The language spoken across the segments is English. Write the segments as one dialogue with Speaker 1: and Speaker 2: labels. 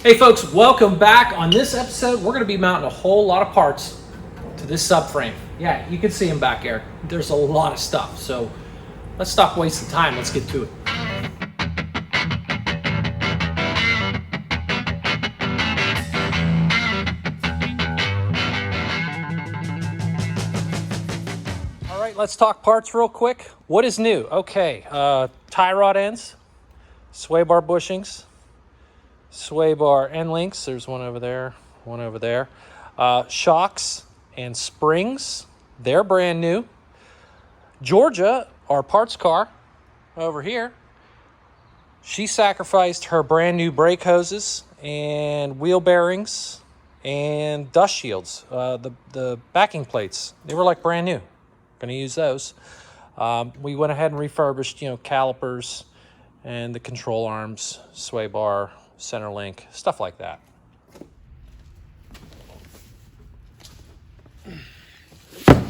Speaker 1: Hey folks, welcome back. On this episode, we're going to be mounting a whole lot of parts to this subframe. Yeah, you can see them back there. There's a lot of stuff, so let's stop wasting time. Let's get to it. All right, let's talk parts real quick. What is new? Okay, tie rod ends, sway bar bushings, sway bar end links. There's one over there, one over there. Shocks and springs, they're brand new. Georgia, our parts car over here, she sacrificed her brand new brake hoses and wheel bearings and dust shields. The backing plates, they were like brand new. Gonna use those. We went ahead and refurbished, calipers and the control arms, sway bar, center link, stuff like that.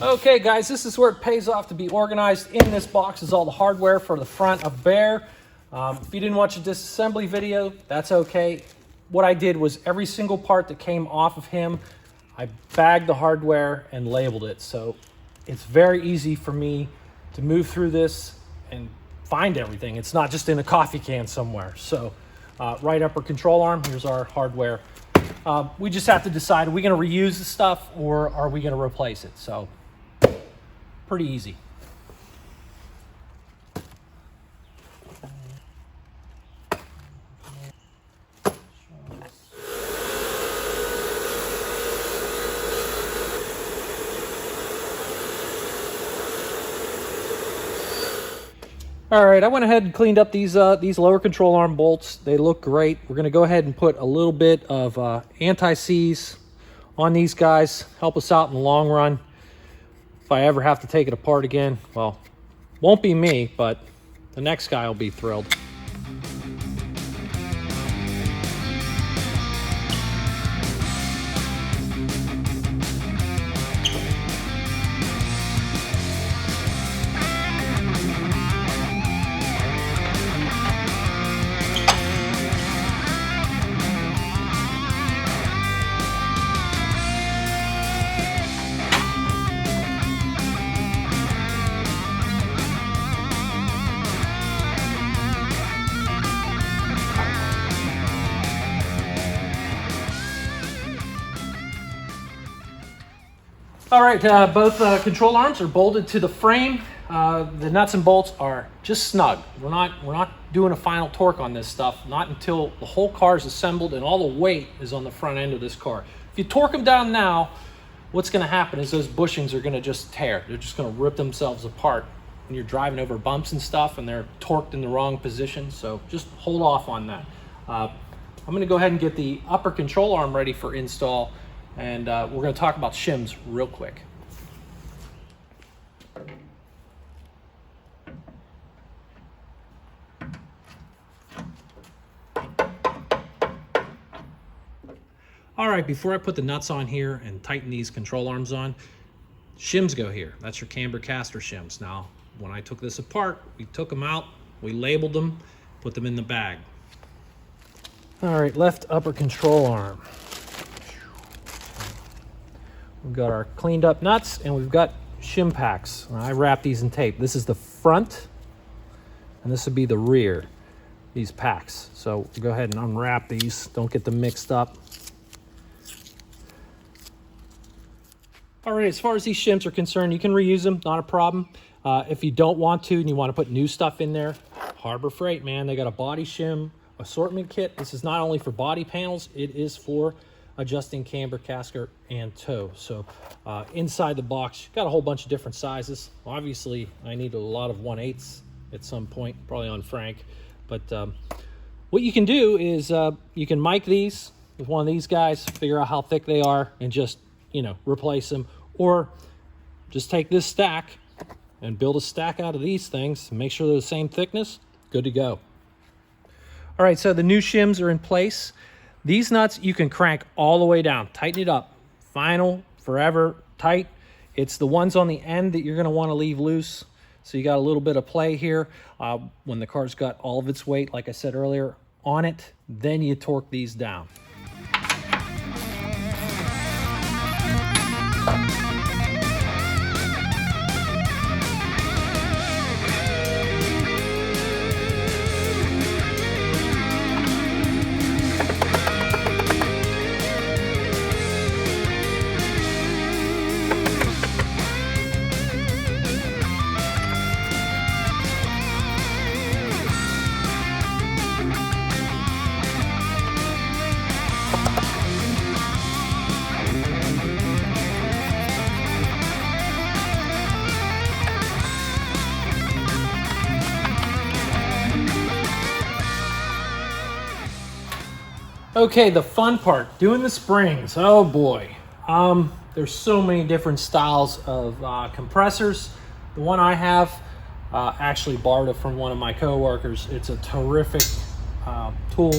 Speaker 1: Okay guys, this is where it pays off to be organized. In this box is all the hardware for the front of Bear. If you didn't watch a disassembly video, that's okay. What I did was every single part that came off of him, I bagged the hardware and labeled it. So it's very easy for me to move through this and find everything. It's not just in a coffee can somewhere. So right upper control arm, here's our hardware. We just have to decide, are we going to reuse the stuff or are we going to replace it? So pretty easy. All right, I went ahead and cleaned up these lower control arm bolts. They look great. We're going to go ahead and put a little bit of anti-seize on these guys. Help us out in the long run. If I ever have to take it apart again, well, won't be me, but the next guy will be thrilled. All right, both control arms are bolted to the frame. The nuts and bolts are just snug. We're not doing a final torque on this stuff, not until the whole car is assembled and all the weight is on the front end of this car. If you torque them down now, what's going to happen is those bushings are going to just tear. They're just going to rip themselves apart when you're driving over bumps and stuff and they're torqued in the wrong position. So just hold off on that. I'm going to go ahead and get the upper control arm ready for install. And we're going to talk about shims real quick. All right, before I put the nuts on here and tighten these control arms on, shims go here. That's your camber caster shims. Now, when I took this apart, we took them out, we labeled them, put them in the bag. All right, left upper control arm. We've got our cleaned up nuts and we've got shim packs. I wrap these in tape. This is the front and this would be the rear, these packs. So go ahead and unwrap these. Don't get them mixed up. All right, as far as these shims are concerned, you can reuse them, not a problem. If you don't want to and you want to put new stuff in there, Harbor Freight, man, they got a body shim assortment kit. This is not only for body panels, it is for adjusting camber, caster, and toe. So inside the box, got a whole bunch of different sizes. Obviously, I need a lot of 1/8 at some point, probably on Frank. But what you can do is you can mic these with one of these guys, figure out how thick they are, and just, replace them. Or just take this stack and build a stack out of these things, make sure they're the same thickness, good to go. All right, so the new shims are in place. These nuts, you can crank all the way down, tighten it up, final, forever, tight. It's the ones on the end that you're gonna wanna leave loose. So you got a little bit of play here. When the car's got all of its weight, like I said earlier, on it, then you torque these down. Okay, the fun part, doing the springs. Oh boy. There's so many different styles of compressors. The one I have, actually borrowed it from one of my coworkers. It's a terrific tool,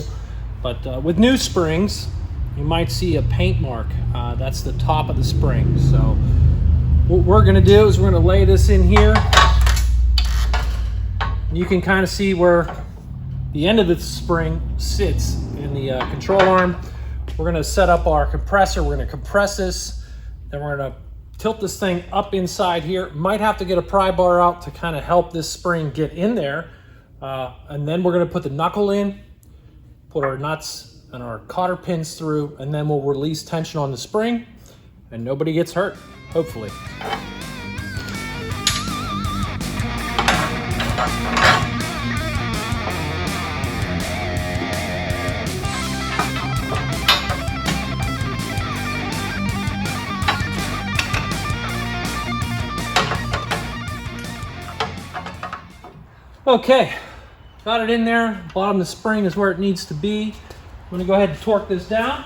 Speaker 1: but with new springs, you might see a paint mark. That's the top of the spring. So what we're gonna do is we're gonna lay this in here. You can kind of see where the end of the spring sits in the control arm. We're gonna set up our compressor. We're gonna compress this. Then we're gonna tilt this thing up inside here. Might have to get a pry bar out to kind of help this spring get in there. And then we're gonna put the knuckle in, put our nuts and our cotter pins through, and then we'll release tension on the spring and nobody gets hurt, hopefully. Okay, got it in there. Bottom of the spring is where it needs to be. I'm gonna go ahead and torque this down.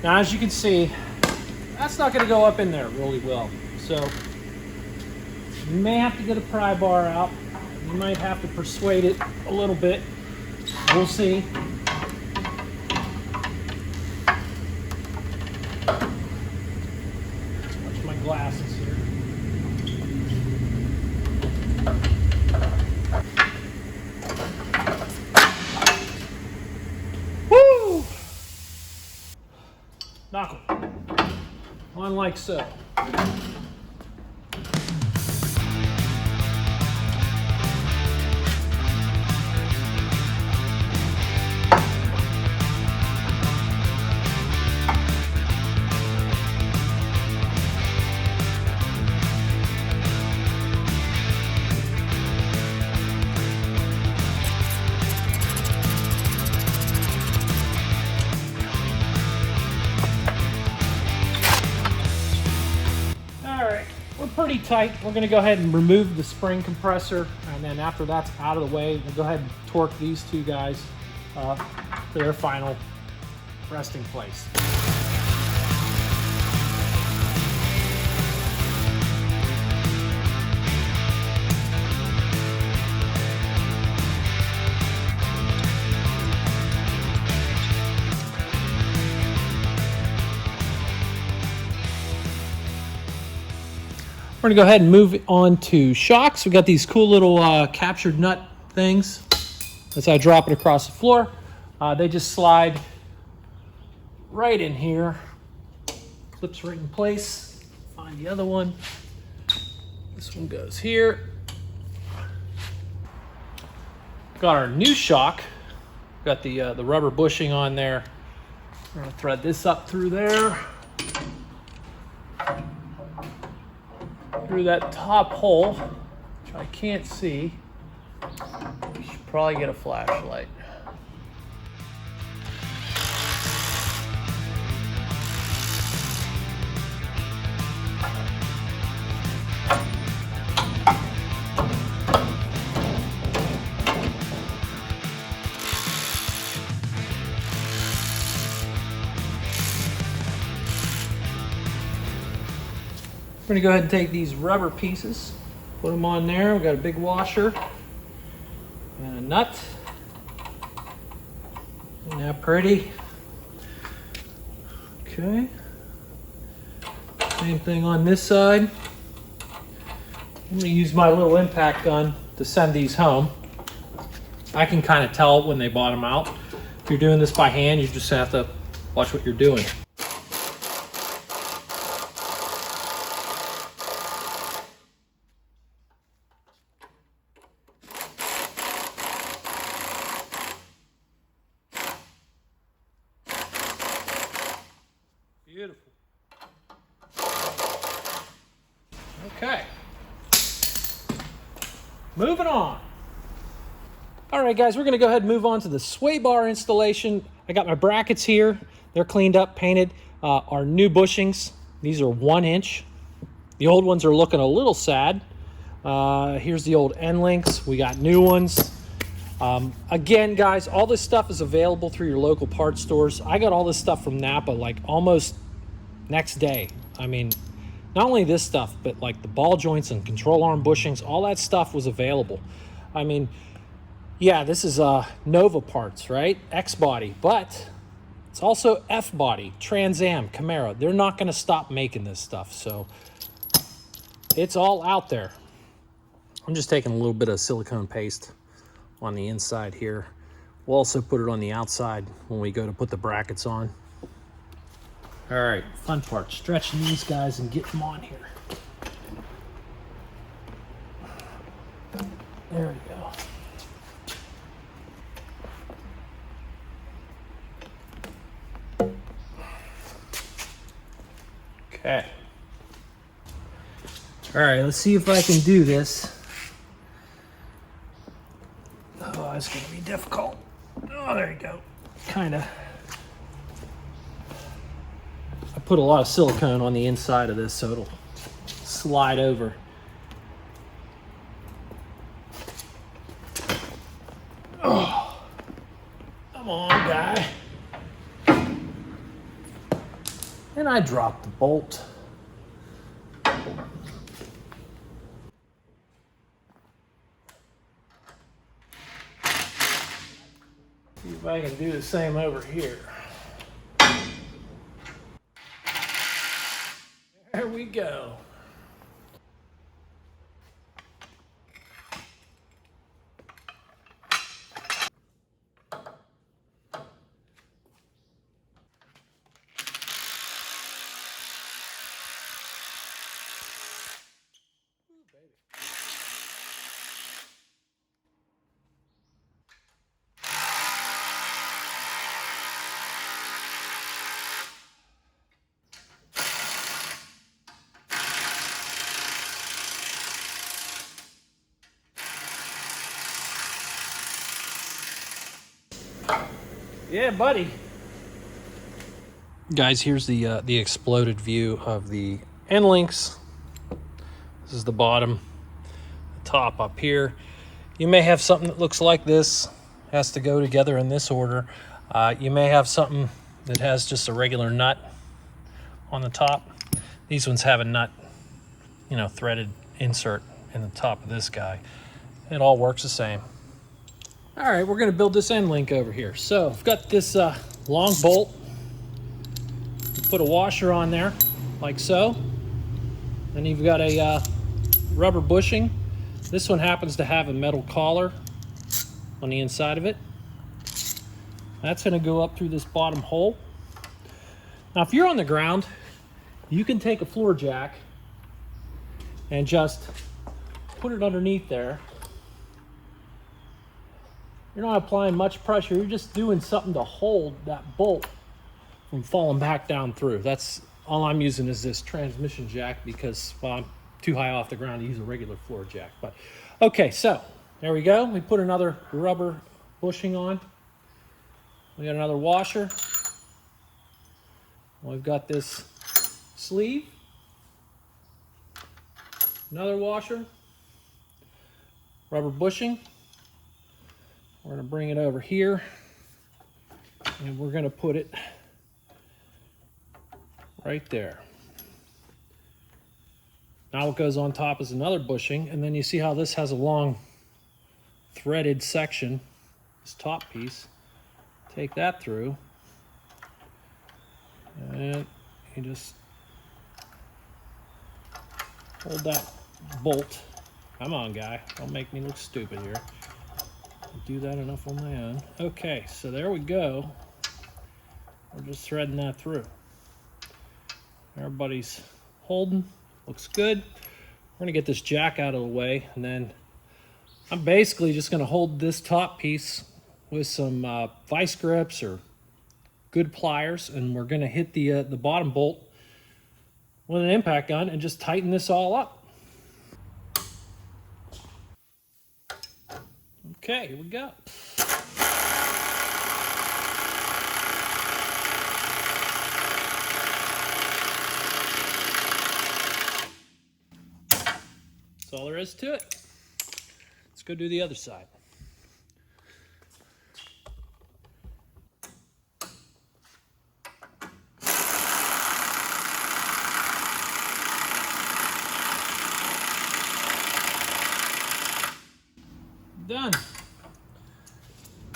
Speaker 1: Now, as you can see, that's not gonna go up in there really well. So you may have to get a pry bar out. You might have to persuade it a little bit. We'll see. Watch my glasses here. Woo! Knuckle. On like so. Pretty tight. We're going to go ahead and remove the spring compressor, and then after that's out of the way, we'll go ahead and torque these two guys to their final resting place. We're gonna go ahead and move on to shocks. We got these cool little captured nut things. As I drop it across the floor, they just slide right in here. Clips right in place. Find the other one. This one goes here. Got our new shock. Got the rubber bushing on there. We're gonna thread this up through there. Through that top hole, which I can't see. You should probably get a flashlight. We're gonna go ahead and take these rubber pieces, put them on there. We've got a big washer. nut. Isn't that pretty? Okay. Same thing on this side. I'm gonna use my little impact gun to send these home. I can kind of tell when they bottom out. If you're doing this by hand, you just have to watch what you're doing. Beautiful. Okay. Moving on. All right, guys, we're going to go ahead and move on to the sway bar installation. I got my brackets here. They're cleaned up, painted. Our new bushings. These are 1 inch. The old ones are looking a little sad. Here's the old end links. We got new ones. Again, guys, all this stuff is available through your local parts stores. I got all this stuff from Napa like almost next day. I mean, not only this stuff, but like the ball joints and control arm bushings, all that stuff was available. I mean, yeah, this is Nova parts, right? X body, but it's also F body, Trans Am, Camaro. They're not going to stop making this stuff, so it's all out there. I'm just taking a little bit of silicone paste on the inside here. We'll also put it on the outside when we go to put the brackets on. All right, fun part, stretching these guys and getting them on here. There we go. Okay. All right, let's see if I can do this. Oh, it's gonna be difficult. Oh, there you go. Kinda. I put a lot of silicone on the inside of this so it'll slide over. Oh, come on, guy. And I dropped the bolt. See if I can do the same over here. There we go. Yeah, buddy. Guys, here's the exploded view of the end links. This is the bottom, the top up here. You may have something that looks like this, has to go together in this order. You may have something that has just a regular nut on the top. These ones have a nut, you know, threaded insert in the top of this guy. It all works the same. All right, we're gonna build this end link over here. So I've got this long bolt. Put a washer on there, like so. Then you've got a rubber bushing. This one happens to have a metal collar on the inside of it. That's gonna go up through this bottom hole. Now, if you're on the ground, you can take a floor jack and just put it underneath there. You're not applying much pressure. You're just doing something to hold that bolt from falling back down through. That's all I'm using is this transmission jack because, well, I'm too high off the ground to use a regular floor jack. But okay, so there we go. We put another rubber bushing on. We got another washer. We've got this sleeve. Another washer. Rubber bushing. We're going to bring it over here and we're going to put it right there. Now what goes on top is another bushing, and then you see how this has a long threaded section, this top piece. Take that through, and you just hold that bolt. Come on, guy, don't make me look stupid here. I'll do that enough on my own. Okay, so there we go. We're just threading that through. Everybody's holding, looks good. We're gonna get this jack out of the way, and then I'm basically just gonna hold this top piece with some vice grips or good pliers, and we're gonna hit the bottom bolt with an impact gun and just tighten this all up. Okay, here we go. That's all there is to it. Let's go do the other side. Done.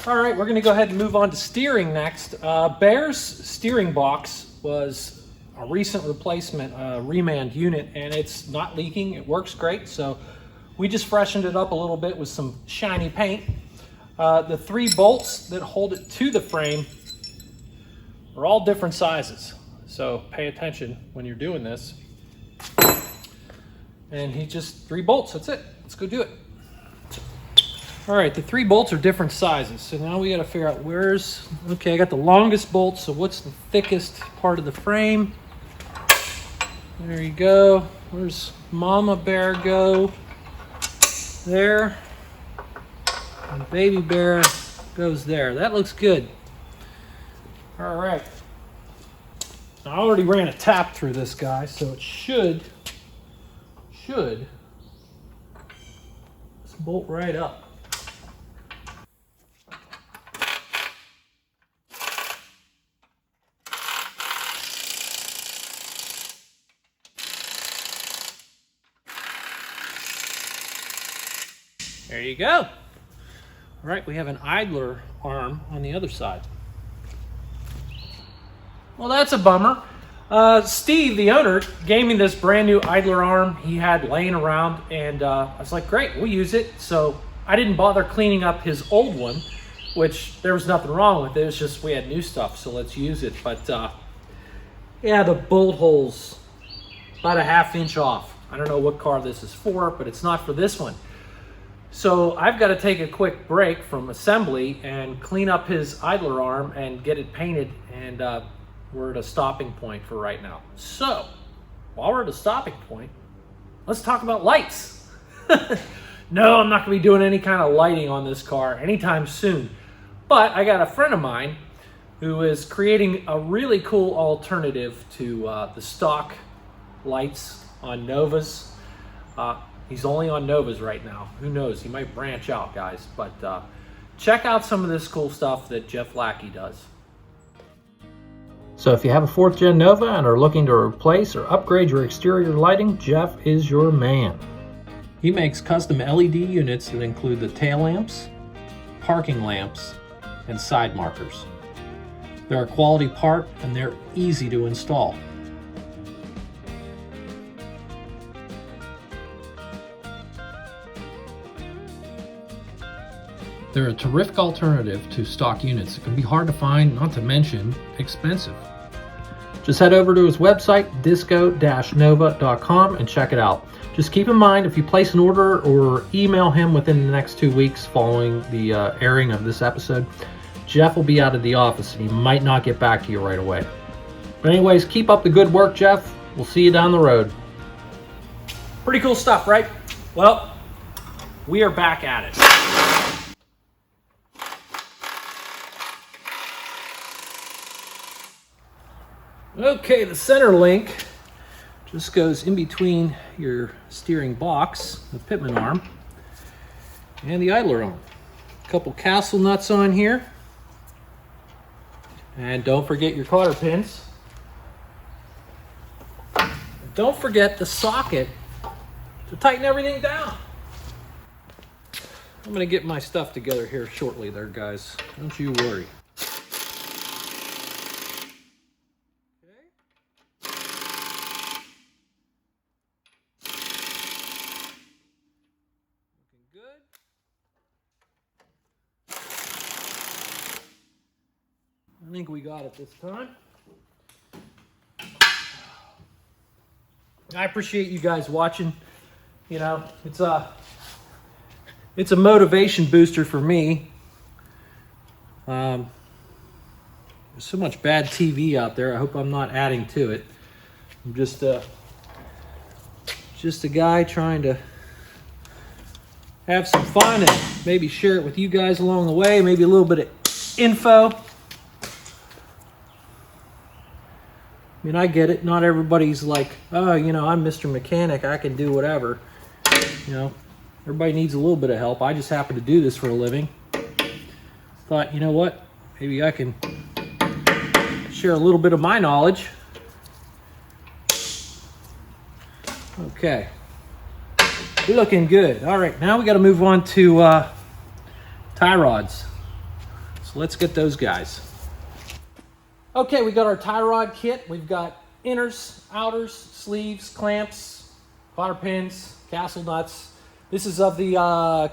Speaker 1: All right, we're gonna go ahead and move on to steering next. Bear's steering box was a recent replacement, remand unit, and it's not leaking. It works great, so we just freshened it up a little bit with some shiny paint. The 3 bolts that hold it to the frame are all different sizes, so pay attention when you're doing this. And he just 3 bolts, that's it. Let's go do it. All right, the 3 bolts are different sizes, so now we got to figure out where's, okay, I got the longest bolt, so what's the thickest part of the frame? There you go. Where's Mama Bear go? There. And Baby Bear goes there. That looks good. All right. I already ran a tap through this guy, so it should just bolt right up. There you go. All right, we have an idler arm on the other side. Well, that's a bummer. Steve, the owner, gave me this brand new idler arm he had laying around, and I was like, great, we'll use it. So I didn't bother cleaning up his old one, which there was nothing wrong with it. It was just we had new stuff, so let's use it. But yeah, the bolt hole's about a 1/2 inch off. I don't know what car this is for, but it's not for this one. So I've got to take a quick break from assembly and clean up his idler arm and get it painted, and we're at a stopping point for right now. So while we're at a stopping point, let's talk about lights. No, I'm not going to be doing any kind of lighting on this car anytime soon, but I got a friend of mine who is creating a really cool alternative to the stock lights on Novas. He's only on Novas right now. Who knows? He might branch out, guys. But check out some of this cool stuff that Jeff Lackey does. So if you have a 4th Gen Nova and are looking to replace or upgrade your exterior lighting, Jeff is your man. He makes custom LED units that include the tail lamps, parking lamps, and side markers. They're a quality part and they're easy to install. They're a terrific alternative to stock units. It can be hard to find, not to mention expensive. Just head over to his website, disco-nova.com, and check it out. Just keep in mind, if you place an order or email him within the next 2 weeks following the airing of this episode, Jeff will be out of the office and he might not get back to you right away. But anyways, keep up the good work, Jeff. We'll see you down the road. Pretty cool stuff, right? Well, we are back at it. Okay, the center link just goes in between your steering box, the pitman arm, and the idler arm. A couple castle nuts on here. And don't forget your cotter pins. Don't forget the socket to tighten everything down. I'm gonna get my stuff together here shortly there, guys. Don't you worry. Good. I think we got it this time. I appreciate you guys watching. You know, it's a motivation booster for me. There's so much bad TV out there. I hope I'm not adding to it. I'm just a guy trying to have some fun and maybe share it with you guys along the way. Maybe a little bit of info. I mean, I get it. Not everybody's like, oh, you know, I'm Mr. Mechanic. I can do whatever. You know, everybody needs a little bit of help. I just happen to do this for a living. Thought, you know what? Maybe I can share a little bit of my knowledge. Okay. We're looking good. All right, now we got to move on to tie rods. So let's get those guys. Okay, we got our tie rod kit. We've got inners, outers, sleeves, clamps, cotter pins, castle nuts. This is of the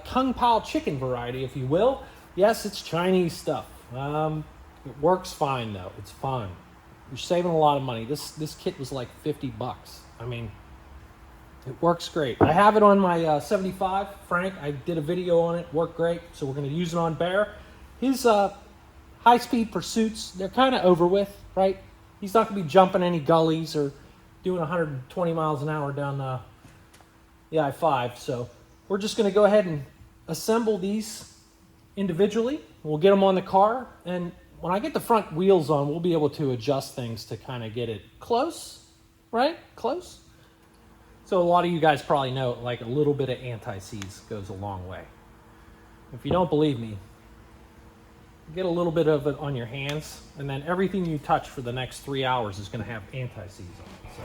Speaker 1: Kung Pao chicken variety, if you will. Yes, it's Chinese stuff. It works fine though. It's fun. You're saving a lot of money. This kit was like 50 bucks. I mean, it works great. I have it on my 75 Frank. I did a video on it. Worked great. So we're going to use it on Bear. His high-speed pursuits, they're kind of over with, right? He's not going to be jumping any gullies or doing 120 miles an hour down the I-5. So we're just going to go ahead and assemble these individually. We'll get them on the car. And when I get the front wheels on, we'll be able to adjust things to kind of get it close, right? Close. So a lot of you guys probably know, like, a little bit of anti-seize goes a long way. If you don't believe me, get a little bit of it on your hands, and then everything you touch for the next 3 hours is going to have anti-seize on it. So.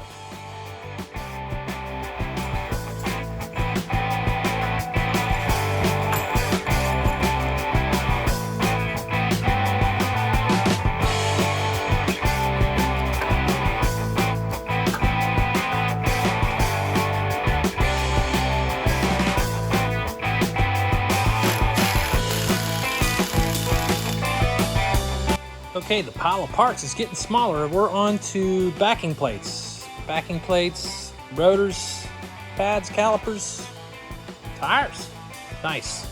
Speaker 1: Okay, the pile of parts is getting smaller. We're on to backing plates. Backing plates, rotors, pads, calipers, tires. Nice.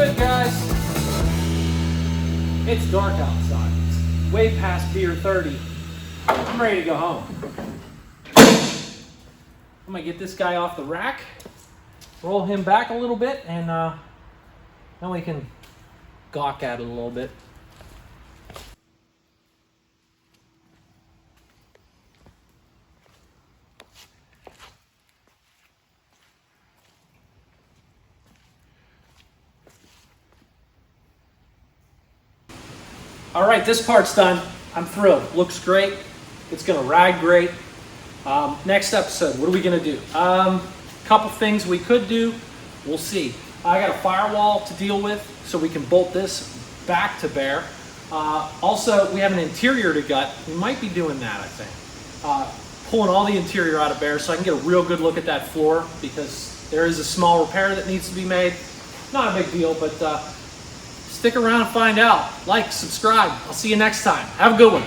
Speaker 1: good, guys. It's dark outside. It's way past beer 30. I'm ready to go home. I'm gonna get this guy off the rack, roll him back a little bit, and then we can gawk at it a little bit. All right, this part's done. I'm thrilled. Looks great. It's gonna ride great. Next episode, what are we gonna do? Couple things we could do. We'll see. I got a firewall to deal with, so we can bolt this back to bare. Also, we have an interior to gut. We might be doing that, I think. Pulling all the interior out of bare so I can get a real good look at that floor, because there is a small repair that needs to be made. Not a big deal, but stick around and find out. Like, subscribe. I'll see you next time. Have a good one.